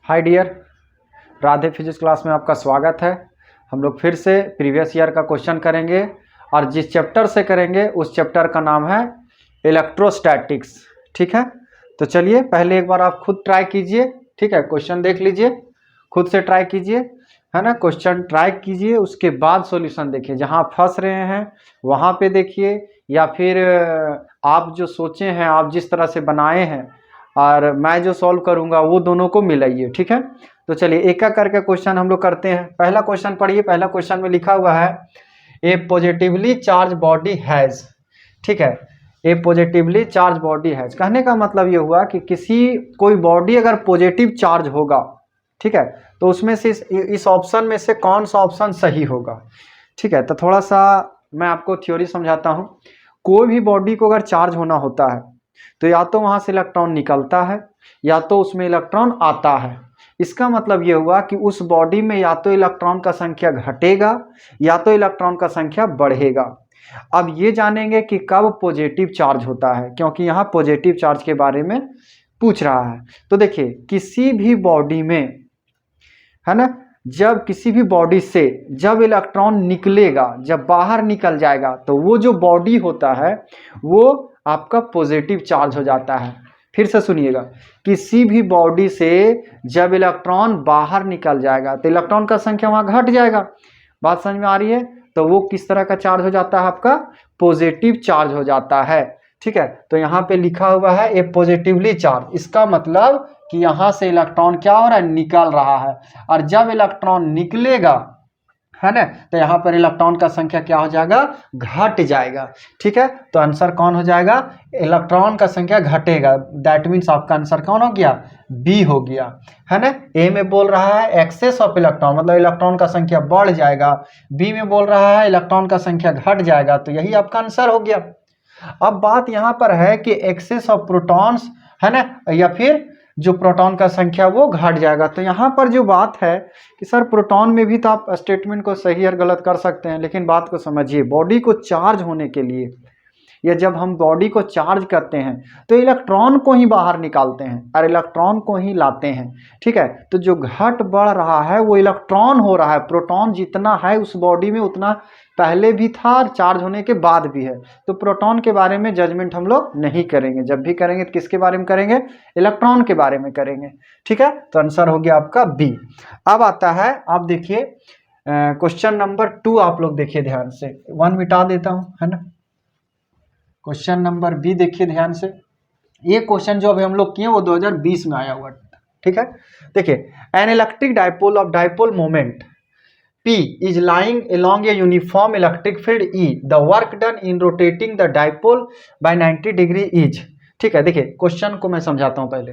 हाय dear, Radhe physics class में आपका स्वागत है। हम लोग फिर से प्रीवियस ईयर का क्वेश्चन करेंगे और जिस चैप्टर से करेंगे उस चैप्टर का नाम है इलेक्ट्रोस्टैटिक्स। ठीक है, तो चलिए पहले एक बार आप खुद ट्राई कीजिए। ठीक है, क्वेश्चन देख लीजिए, खुद से ट्राई कीजिए, है ना। क्वेश्चन ट्राई कीजिए, उसके बाद सॉल्यूशन देखिए। जहाँ आप फंस रहे हैं वहाँ पे देखिए, या फिर आप जो सोचे हैं, आप जिस तरह से बनाए हैं और मैं जो सॉल्व करूंगा वो दोनों को मिलाइए। ठीक है, तो चलिए एक एक करके क्वेश्चन हम लोग करते हैं। पहला क्वेश्चन पढ़िए। पहला क्वेश्चन में लिखा हुआ है ए पॉजिटिवली चार्ज बॉडी हैज। ठीक है, ए पॉजिटिवली चार्ज बॉडी हैज कहने का मतलब ये हुआ कि कोई बॉडी अगर पॉजिटिव चार्ज होगा, ठीक है, तो उसमें से इस ऑप्शन में से कौन सा ऑप्शन सही होगा। ठीक है, तो थोड़ा सा मैं आपको थ्योरी समझाता हूँ। कोई भी बॉडी को अगर चार्ज होना होता है तो या तो वहां से इलेक्ट्रॉन निकलता है या तो उसमें इलेक्ट्रॉन आता है। इसका मतलब यह हुआ कि उस बॉडी में या तो इलेक्ट्रॉन का संख्या घटेगा या तो इलेक्ट्रॉन का संख्या बढ़ेगा। अब ये जानेंगे कि कब पॉजिटिव चार्ज होता है, क्योंकि यहाँ पॉजिटिव चार्ज के बारे में पूछ रहा है। तो देखिए, किसी भी बॉडी में, है ना, जब किसी भी बॉडी से जब इलेक्ट्रॉन निकलेगा, जब बाहर निकल जाएगा, तो वो जो बॉडी होता है वो आपका पॉजिटिव चार्ज हो जाता है। फिर से सुनिएगा, किसी भी बॉडी से जब इलेक्ट्रॉन बाहर निकल जाएगा तो इलेक्ट्रॉन का संख्या वहां घट जाएगा। बात समझ में आ रही है? तो वो किस तरह का चार्ज हो जाता है? आपका पॉजिटिव चार्ज हो जाता है। ठीक है, तो यहाँ पे लिखा हुआ है ए पॉजिटिवली चार्ज, इसका मतलब कि यहाँ से इलेक्ट्रॉन क्या हो रहा है? निकल रहा है। और जब इलेक्ट्रॉन निकलेगा, है ना, तो यहाँ पर इलेक्ट्रॉन का संख्या क्या हो जाएगा? घट जाएगा। ठीक है, तो आंसर कौन हो जाएगा? इलेक्ट्रॉन का संख्या घटेगा। दैट मीन्स आपका आंसर कौन हो गया? बी हो गया, है ना। ए में बोल रहा है एक्सेस ऑफ इलेक्ट्रॉन, मतलब इलेक्ट्रॉन का संख्या बढ़ जाएगा। बी में बोल रहा है इलेक्ट्रॉन का संख्या घट जाएगा, तो यही आपका आंसर हो गया। अब बात यहाँ पर है कि एक्सेस ऑफ प्रोटॉन्स, है ना, या फिर जो प्रोटॉन का संख्या वो घट जाएगा। तो यहाँ पर जो बात है कि सर प्रोटॉन में भी तो आप स्टेटमेंट को सही और गलत कर सकते हैं, लेकिन बात को समझिए। बॉडी को चार्ज होने के लिए, या जब हम बॉडी को चार्ज करते हैं तो इलेक्ट्रॉन को ही बाहर निकालते हैं और इलेक्ट्रॉन को ही लाते हैं। ठीक है, तो जो घट बढ़ रहा है वो इलेक्ट्रॉन हो रहा है। प्रोटॉन जितना है उस बॉडी में उतना पहले भी था और चार्ज होने के बाद भी है। तो प्रोटॉन के बारे में जजमेंट हम लोग नहीं करेंगे। जब भी करेंगे तो किसके बारे में करेंगे? इलेक्ट्रॉन के बारे में करेंगे। ठीक है, तो आंसर हो गया आपका बी। अब आता है, आप देखिए क्वेश्चन नंबर 2, आप लोग देखिए ध्यान से। 1 मिटा देता हूं, है ना। क्वेश्चन नंबर बी देखिए ध्यान से। ये क्वेश्चन जो अभी हम लोग किए वो 2020 में आया हुआ। ठीक है, देखिए, N electric dipole of dipole moment P is lying along a uniform electric field E. The work done in rotating the dipole by 90 degree is। ठीक है, देखिए क्वेश्चन को मैं समझाता हूं पहले।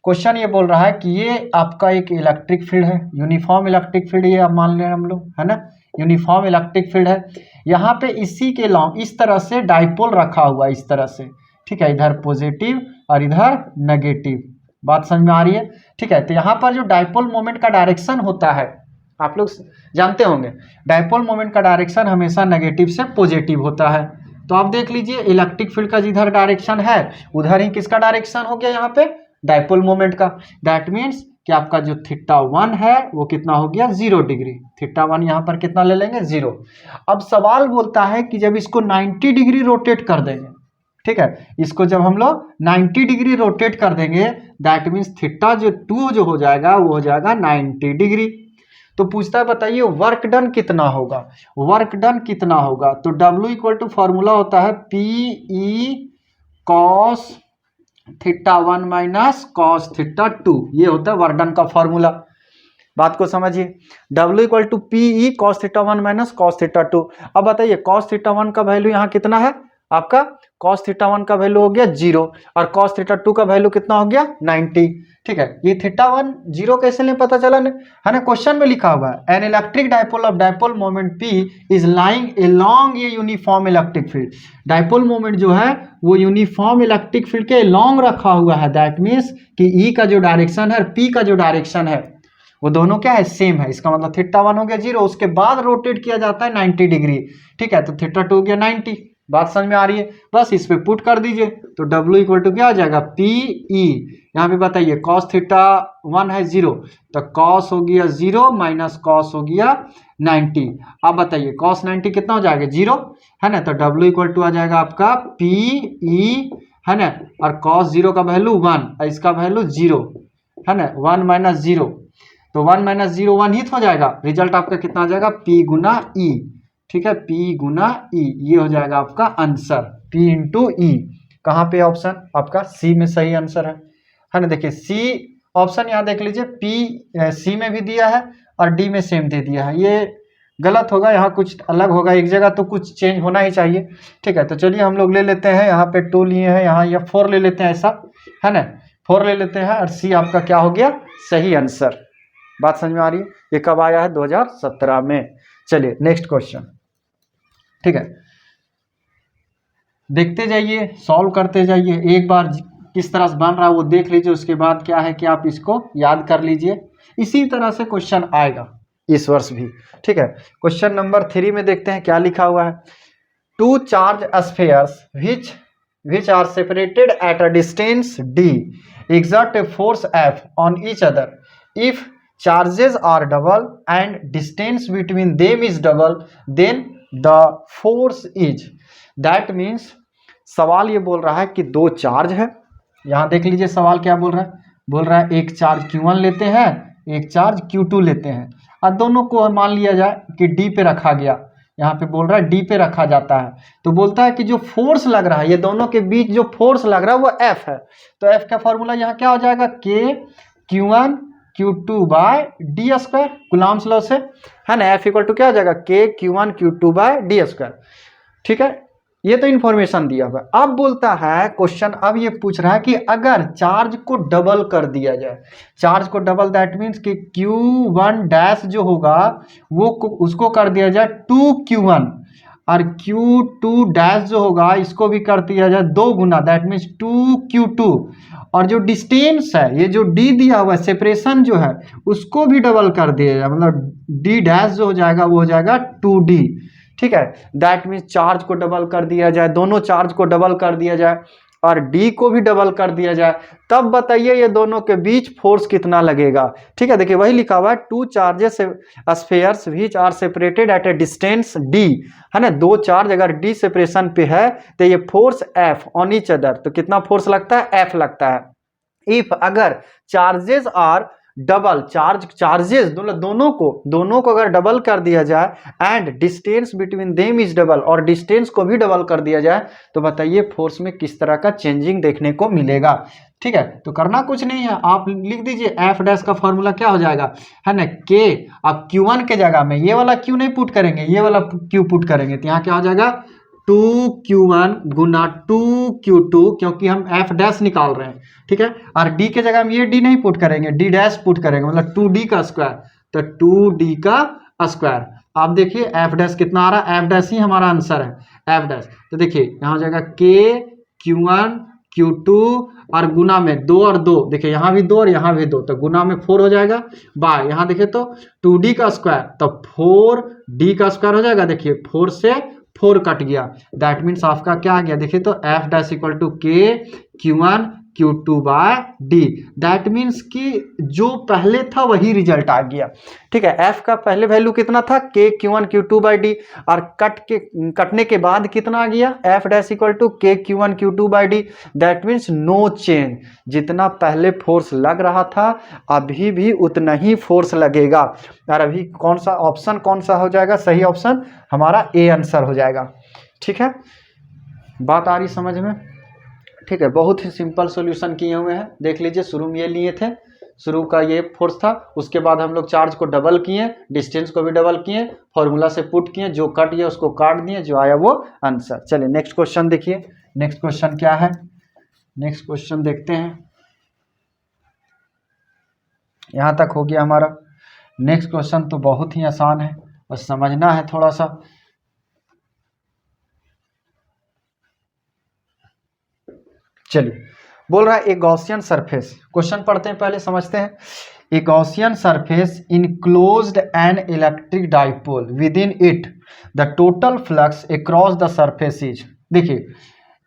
क्वेश्चन ये बोल रहा है कि ये आपका एक इलेक्ट्रिक फील्ड है, यूनिफॉर्म इलेक्ट्रिक फील्ड, ये आप मान ले हम लोग, है ना, यूनिफॉर्म इलेक्ट्रिक फील्ड है। यहाँ पे इसी के लॉन्ग इस तरह से डाइपोल रखा हुआ है, इस तरह से। ठीक है, इधर पॉजिटिव और इधर नेगेटिव। बात समझ में आ रही है? ठीक है, तो यहाँ पर जो डाइपोल मोमेंट का डायरेक्शन होता है, आप लोग जानते होंगे, डाइपोल मोमेंट का डायरेक्शन हमेशा नेगेटिव से पॉजिटिव होता है। तो आप देख लीजिए, इलेक्ट्रिक फील्ड का जिधर डायरेक्शन है उधर ही किसका डायरेक्शन हो गया? यहाँ पे डाइपोल मोमेंट का। दैट मीन्स कि आपका जो θ1 है वो कितना हो गया? 0 डिग्री। θ1 यहाँ पर कितना ले लेंगे? 0। अब सवाल बोलता है कि जब इसको 90 डिग्री रोटेट कर देंगे, ठीक है, इसको जब हम लोग 90 डिग्री रोटेट कर देंगे, दैट मीन्स θ2 जो हो जाएगा वो हो जाएगा 90 डिग्री। तो पूछता है बताइए वर्क डन कितना होगा? वर्क डन कितना होगा? तो W इक्वल टू फॉर्मूला होता है PE cos θ1 माइनस cos θ2। ये होता है वर्क डन का फॉर्मूला। बात को समझिए, W equal to PE cos θ1 minus cos θ2। अब बताइए cos θ1 का वैल्यू यहाँ कितना है? आपका cos θ1 का वैल्यू हो गया 0 और cos θ2 का वैल्यू कितना हो गया? 90। ठीक है, ये θ1 0 कैसे नहीं पता चला, है ना। क्वेश्चन में लिखा हुआ है N electric dipole of dipole moment P is lying along a uniform electric field. Dipole moment जो है वो यूनिफॉर्म इलेक्ट्रिक फील्ड के अलोंग रखा हुआ है। दैट मीन्स कि E का जो डायरेक्शन है और P का जो डायरेक्शन है वो दोनों क्या है? सेम है। इसका मतलब θ1 हो गया 0, उसके बाद रोटेट किया जाता है 90 डिग्री। ठीक है, तो θ2 हो गया 90। बात समझ में आ रही है? बस इस पे पुट कर दीजिए तो W इक्वल टू क्या आ जाएगा, पी ई। यहाँ पे बताइए कॉस थीटा 1 है 0, तो कॉस हो गया 0 माइनस कॉस हो गया 90। अब बताइए कॉस 90 कितना हो जाएगा, 0 है ना, तो W इक्वल टू आ जाएगा आपका पी ई, है ना, और कॉस 0 का वैल्यू 1 और इसका वैल्यू 0, है ना, 1 माइनस 0, तो 1 माइनस 0 1 ही तो हो जाएगा। रिजल्ट आपका कितना आ जाएगा, P गुना ई। ठीक है, P गुना ई, ये हो जाएगा आपका आंसर, P इंटू ई। कहाँ पे ऑप्शन आपका सी में सही आंसर है ना। देखिए सी ऑप्शन यहाँ देख लीजिए, P सी में भी दिया है और डी में सेम दे दिया है, ये गलत होगा, यहाँ कुछ अलग होगा, एक जगह तो कुछ चेंज होना ही चाहिए। ठीक है, तो चलिए हम लोग ले लेते हैं, यहाँ पे 2 लिए हैं, यहाँ या 4 ले लेते हैं, ऐसा है ना, 4 ले लेते हैं और सी आपका क्या हो गया, सही आंसर। बात समझ में आ रही है? ये कब आया है, 2017 में। चलिए नेक्स्ट क्वेश्चन। ठीक है, देखते जाइए, सॉल्व करते जाइए, एक बार किस तरह से बन रहा है वो देख लीजिए, उसके बाद क्या है कि आप इसको याद कर लीजिए। इसी तरह से क्वेश्चन आएगा इस वर्ष भी। ठीक है, क्वेश्चन नंबर 3 में देखते हैं क्या लिखा हुआ है। 2 charge spheres which are separated at a distance d exert a force F on each other. If charges are double and distance between them is double, then the force is, that means सवाल ये बोल रहा है कि 2 charge है। यहाँ देख लीजिए सवाल क्या बोल रहा है, बोल रहा है एक चार्ज Q1 लेते हैं, एक चार्ज Q2 लेते हैं, और दोनों को मान लिया जाए कि D पे रखा गया। यहाँ पे बोल रहा है डी पे रखा जाता है, तो बोलता है कि जो फोर्स लग रहा है, ये दोनों के बीच जो फोर्स लग रहा है वो एफ है। तो एफ का फॉर्मूला यहाँ क्या हो जाएगा, के Q1 Q2 by d square, Coulomb's law से, है ना। एफ इक्वल टू क्या हो जाएगा, के Q1 Q2 by d square. ठीक है, ये तो इन्फॉर्मेशन दिया हुआ है। अब बोलता है क्वेश्चन, अब ये पूछ रहा है कि अगर चार्ज को डबल कर दिया जाए, चार्ज को डबल दैट मीन्स कि Q1 डैश जो होगा वो उसको कर दिया जाए 2Q1, और Q2 डैश जो होगा इसको भी कर दिया जाए 2 गुना, दैट मीन्स 2Q2, और जो डिस्टेंस है, ये जो D दिया हुआ है, सेपरेशन जो है उसको भी डबल कर दिया जाए, मतलब D डैश जो हो जाएगा वो हो जाएगा 2D। ठीक है, दैट मीन्स चार्ज को डबल कर दिया जाए, दोनों चार्ज को डबल कर दिया जाए और डी को भी डबल कर दिया जाए, तब बताइए ये दोनों के बीच फोर्स कितना लगेगा। ठीक है, देखिए वही लिखा हुआ है, 2 charges spheres which are separated at a distance d, है ना। 2 चार्ज अगर डी सेपरेशन पे है तो ये force F on each other, तो कितना फोर्स लगता है, एफ लगता है। इफ अगर चार्जेस आर डबल, चार्जेस दोनों को अगर डबल कर दिया जाए and distance between them is double, और डिस्टेंस को भी डबल कर दिया जाए, तो बताइए फोर्स में किस तरह का चेंजिंग देखने को मिलेगा। ठीक है, तो करना कुछ नहीं है, आप लिख दीजिए एफ डैश का फॉर्मूला क्या हो जाएगा, है ना, के। आप Q1 के जगह में ये वाला Q नहीं पुट करेंगे, ये वाला Q पुट करेंगे, तो यहाँ क्या हो जाएगा 2Q1 गुना 2Q2, क्योंकि हम एफ डैश निकाल रहे हैं। ठीक है, और डी के जगह हम ये डी नहीं पुट करेंगे, डी डैश पुट करेंगे, मतलब 2D का स्क्वायर, तो 2D का स्क्वायर। आप देखिए एफ डैश कितना आ रहा है, एफ डैश ही हमारा आंसर है, एफ डैश। तो देखिए यहाँ हो जाएगा के Q1 Q2 और गुना में 2 और 2, देखिए यहाँ भी 2 और यहाँ भी 2, तो गुना में 4 हो जाएगा, बाय यहाँ देखिए तो 2D का स्क्वायर, तो 4D का स्क्वायर हो जाएगा। देखिए 4 से 4 कट गया, दैट मीन्स आपका क्या आ गया, देखिए तो एफ डैश इक्वल टू के Q1 Q2 by d, that means कि जो पहले था वही रिजल्ट आ गया। ठीक है, एफ का पहले वैल्यू कितना था, के Q1 Q2 बाय डी, और कटने के बाद कितना आ गया, एफ डैश इक्वल टू के Q1 Q2 by d, that means no change, जितना पहले फोर्स लग रहा था अभी भी उतना ही फोर्स लगेगा। और अभी कौन सा ऑप्शन कौन सा हो जाएगा, सही ऑप्शन हमारा ए आंसर हो जाएगा। ठीक है, बात आ रही समझ में। ठीक है, बहुत ही सिंपल सॉल्यूशन किए हुए हैं, देख लीजिए शुरू में ये लिए थे, शुरू का ये फोर्स था, उसके बाद हम लोग चार्ज को डबल किए, डिस्टेंस को भी डबल किए, फॉर्मूला से पुट किए, जो कट गया उसको काट दिए, जो आया वो आंसर। चलिए नेक्स्ट क्वेश्चन देखिए, नेक्स्ट क्वेश्चन क्या है, नेक्स्ट क्वेश्चन देखते हैं। यहाँ तक हो गया हमारा। नेक्स्ट क्वेश्चन तो बहुत ही आसान है, बस समझना है थोड़ा सा। चलिए, बोल रहा है ए गॉसियन सरफेस, क्वेश्चन पढ़ते हैं पहले समझते हैं। A Gaussian surface enclosed an electric dipole within it the total flux across the surface is, देखिए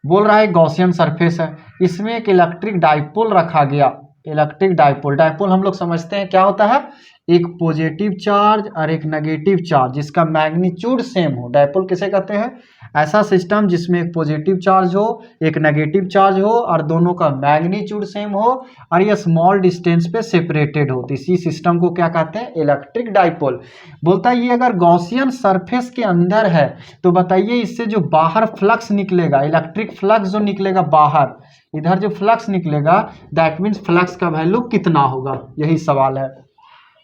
बोल रहा है गॉसियन सरफेस है, इसमें एक इलेक्ट्रिक डाइपोल रखा गया। इलेक्ट्रिक डाइपोल, डाइपोल हम लोग समझते हैं क्या होता है, एक पॉजिटिव चार्ज और एक नेगेटिव चार्ज जिसका मैग्नीट्यूड सेम हो, डाइपोल किसे कहते हैं, ऐसा सिस्टम जिसमें एक पॉजिटिव चार्ज हो एक नेगेटिव चार्ज हो और दोनों का मैग्नीट्यूड सेम हो और ये स्मॉल डिस्टेंस पे सेपरेटेड हो, तो इसी सिस्टम को क्या कहते हैं, इलेक्ट्रिक डाइपोल। बोलता है ये अगर गॉसियन सरफेस के अंदर है तो बताइए इससे जो बाहर फ्लक्स निकलेगा, इलेक्ट्रिक फ्लक्स जो निकलेगा बाहर, इधर जो फ्लक्स निकलेगा दैट मीन्स फ्लक्स का वैल्यू कितना होगा, यही सवाल है।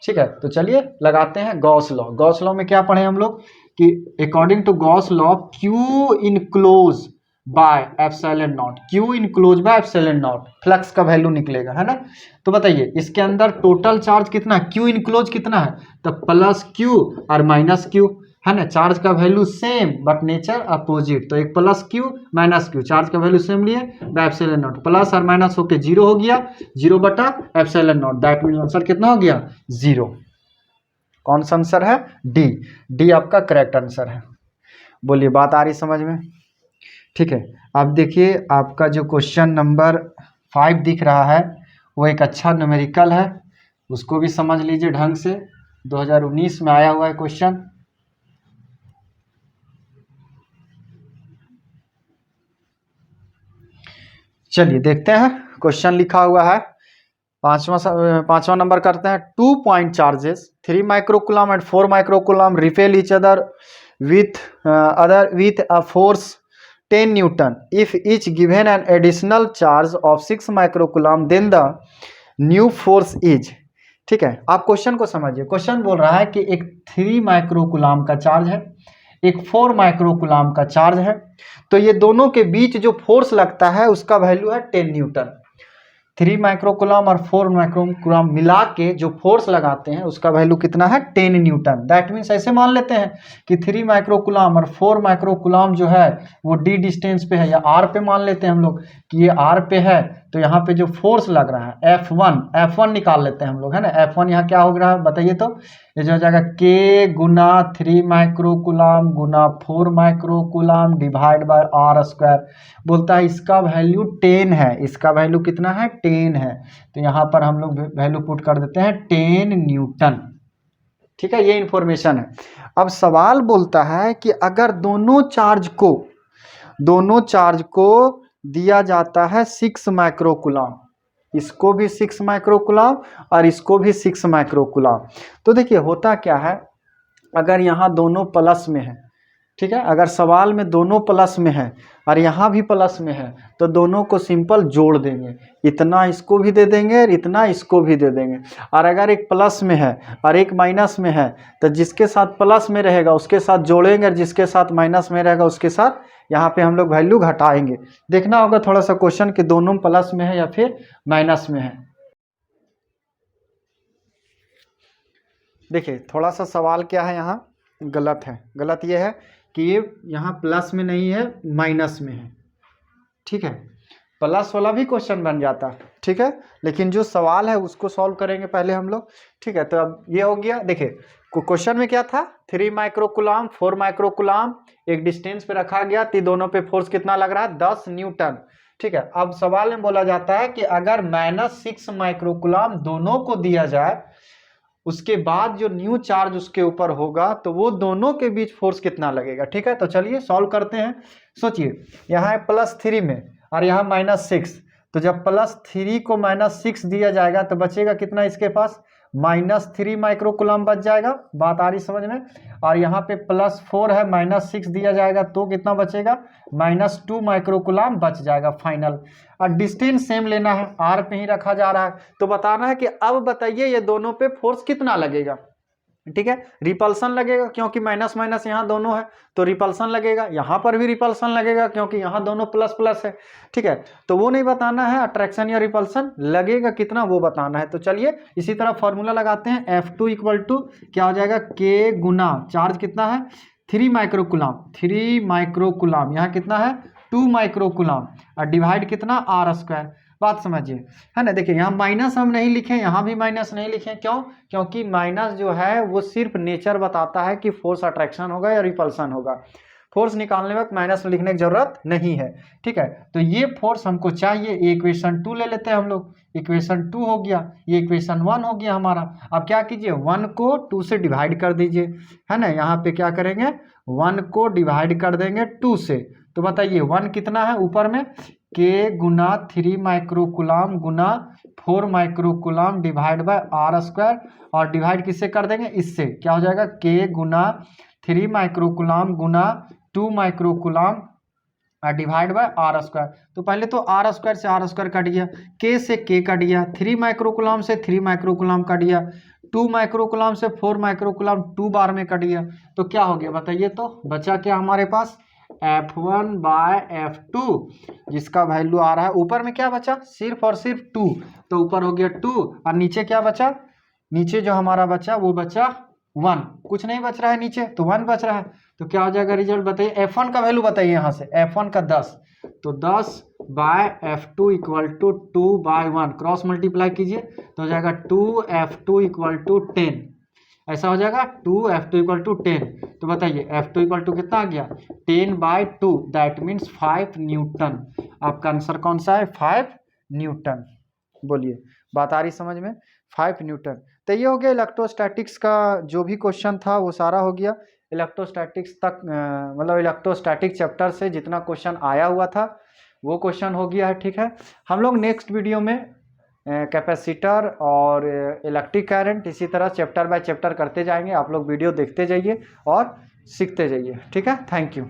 ठीक है, तो चलिए लगाते हैं गॉस लॉ। गॉस लॉ में क्या पढ़े हम लोग कि according to Gauss law q enclose by epsilon naught, q enclose by epsilon naught flux का वैल्यू निकलेगा, है ना। तो बताइए इसके अंदर टोटल चार्ज कितना है, क्यू इनक्लोज कितना है, तो प्लस क्यू और माइनस क्यू, है ना। चार्ज का value same but nature opposite, तो एक plus Q minus Q, charge का वैल्यू सेम लिए बाय एप्सिलॉन नॉट, प्लस और माइनस होके जीरो हो गया, जीरो बटा epsilon not, that means answer कितना हो गया, जीरो। कौन सा आंसर है, डी, डी आपका करेक्ट आंसर है। बोलिए बात आ रही समझ में, ठीक है। अब देखिए आपका जो क्वेश्चन नंबर 5 दिख रहा है वो एक अच्छा न्यूमेरिकल है, उसको भी समझ लीजिए ढंग से, 2019 में आया हुआ है क्वेश्चन। चलिए देखते हैं क्वेश्चन लिखा हुआ है, पांचवा नंबर करते हैं। 2 point charges 3 microcoulomb and 4 microcoulomb repel each other with a force 10 Newton. If each given an additional charge of 6 microcoulomb, then the new force is। ठीक है, आप क्वेश्चन को समझिए। क्वेश्चन बोल रहा है कि एक 3 माइक्रोकुलाम का चार्ज है, एक 4 माइक्रोकुलाम का चार्ज है, तो ये दोनों के बीच जो फोर्स लगता है उसका वैल्यू है 10 न्यूटन। 3 माइक्रोकुलाम और 4 माइक्रोकुलाम मिला के जो फोर्स लगाते हैं उसका वैल्यू कितना है, 10 न्यूटन। दैट मीन्स ऐसे मान लेते हैं कि 3 माइक्रोकुलाम और 4 माइक्रोकुलाम जो है वो डी डिस्टेंस पे है या आर पे मान लेते हैं हम लोग कि ये आर पे है, तो यहाँ पे जो फोर्स लग रहा है F1 निकाल लेते हैं हम लोग, है ना। F1 यहाँ क्या हो रहा है बताइए, तो ये जो हो जाएगा K गुना 3 माइक्रोकुलाम गुना 4 microcoulomb divide by r square. बोलता है इसका वैल्यू 10 है, इसका वैल्यू कितना है, 10 है, तो यहाँ पर हम लोग वैल्यू पुट कर देते हैं 10 न्यूटन। ठीक है, ये इंफॉर्मेशन है। अब सवाल बोलता है कि अगर दोनों चार्ज को दिया जाता है 6 माइक्रोकुलाम, इसको भी 6 माइक्रोकुलाम और इसको भी 6 माइक्रोकुलाम, तो देखिए होता क्या है, अगर यहाँ दोनों प्लस में है, ठीक है, अगर सवाल में दोनों प्लस में है और यहाँ भी प्लस में है तो दोनों को सिंपल जोड़ देंगे, इतना इसको भी दे देंगे और इतना इसको भी दे देंगे। और अगर एक प्लस में है और एक माइनस में है तो जिसके साथ प्लस में रहेगा उसके साथ जोड़ेंगे और जिसके साथ माइनस में रहेगा उसके साथ यहाँ पे हम लोग वैल्यू घटाएंगे। देखना होगा थोड़ा सा क्वेश्चन कि दोनों प्लस में है या फिर माइनस में है। देखिए थोड़ा सा सवाल क्या है यहाँ गलत है, गलत ये है कि ये यहाँ प्लस में नहीं है माइनस में है। ठीक है, प्लस वाला भी क्वेश्चन बन जाता है, ठीक है, लेकिन जो सवाल है उसको सॉल्व करेंगे पहले हम लोग। ठीक है, तो अब ये हो गया। देखिए क्वेश्चन में क्या था, 3 माइक्रोकुलाम 4 माइक्रोकुलाम एक डिस्टेंस पे रखा गया, तो दोनों पे फोर्स कितना लग रहा है, 10 न्यूटन। ठीक है, अब सवाल में बोला जाता है कि अगर -6 माइक्रोकुलाम दोनों को दिया जाए उसके बाद जो न्यू चार्ज उसके ऊपर होगा तो वो दोनों के बीच फोर्स कितना लगेगा। ठीक है, तो चलिए सॉल्व करते हैं। सोचिए यहाँ है +3 में और यहाँ -6, तो जब +3 को -6 दिया जाएगा तो बचेगा कितना इसके पास, -3 माइक्रोकुलाम बच जाएगा। बात आ रही समझ में। और यहाँ पे +4 है, -6 दिया जाएगा तो कितना बचेगा, -2 माइक्रोकुलाम बच जाएगा फाइनल। और डिस्टेंस सेम लेना है, आर पे ही रखा जा रहा है, तो बताना है कि अब बताइए ये दोनों पे फोर्स कितना लगेगा। ठीक है, रिपल्सन लगेगा क्योंकि माइनस माइनस यहाँ दोनों है तो रिपल्सन लगेगा, यहाँ पर भी रिपल्सन लगेगा क्योंकि यहाँ दोनों प्लस प्लस है। ठीक है, तो वो नहीं बताना है, अट्रैक्शन या रिपल्सन लगेगा कितना वो बताना है। तो चलिए इसी तरह फॉर्मूला लगाते हैं, F2 = क्या हो जाएगा, K गुना चार्ज कितना है 3 माइक्रोकुलाम, यहाँ कितना है 2 माइक्रोकुलाम और डिवाइड कितना R स्क्वायर। बात समझिए, है ना। देखिए यहाँ माइनस हम नहीं लिखे, यहाँ भी माइनस नहीं लिखे, क्यों, क्योंकि माइनस जो है वो सिर्फ नेचर बताता है कि फोर्स अट्रैक्शन होगा या रिपल्सन होगा। फोर्स निकालने वक्त माइनस में लिखने की जरूरत नहीं है, ठीक है। तो ये फोर्स हमको चाहिए, ये इक्वेशन 2 ले लेते हैं हम लोग, इक्वेशन 2 हो गया, ये इक्वेशन 1 हो गया हमारा। अब क्या कीजिए, 1 को 2 से डिवाइड कर दीजिए, है ना। यहाँ पे क्या करेंगे, 1 को डिवाइड कर देंगे 2 से, तो बताइए 1 कितना है ऊपर में, k गुना 3 माइक्रोकुलाम गुना 4 microcoulomb divide by r square, और डिवाइड किससे कर देंगे, इससे क्या हो जाएगा, k गुना 3 माइक्रोकुलाम गुना 2 microcoulomb divide by r square. तो पहले तो आर स्क्वायर से आर स्क्वायर कट गया, k से k कट गया, 3 माइक्रोकुलाम से 3 माइक्रोकुलाम कट गया, 2 माइक्रोकुलाम से 4 माइक्रोकुलाम 2 बार में कट गया। तो क्या हो गया बताइए, तो बचा क्या हमारे पास, F1 बाय F2, जिसका वैल्यू आ रहा है, ऊपर में क्या बचा, सिर्फ और सिर्फ 2, तो ऊपर हो गया 2, और नीचे क्या बचा, नीचे जो हमारा बचा वो बचा 1, कुछ नहीं बच रहा है नीचे, तो 1 बच रहा है। तो क्या हो जाएगा रिजल्ट बताइए, F1 का वैल्यू बताइए यहाँ से, F1 का 10, तो 10 by F2 equal to 2 by 1, cross multiply कीजिए तो हो जाएगा 2F2 इक्वल टू 10, ऐसा हो जाएगा 2F2 इक्वल टू 10। तो बताइए F2 इक्वल टू कितना आ गया, 10 बाय 2, दैट मीन्स 5 न्यूटन। आपका आंसर कौन सा है, 5 न्यूटन। बोलिए, बात आ रही समझ में, 5 न्यूटन। तो ये हो गया इलेक्ट्रोस्टैटिक्स का जो भी क्वेश्चन था वो सारा हो गया। इलेक्ट्रोस्टैटिक्स तक मतलब इलेक्ट्रोस्टैटिक चैप्टर से जितना क्वेश्चन आया हुआ था वो क्वेश्चन हो गया है, ठीक है। हम लोग नेक्स्ट वीडियो में कैपेसिटर और इलेक्ट्रिक करंट इसी तरह चैप्टर बाय चैप्टर करते जाएंगे। आप लोग वीडियो देखते जाइए और सीखते जाइए, ठीक है। Thank you.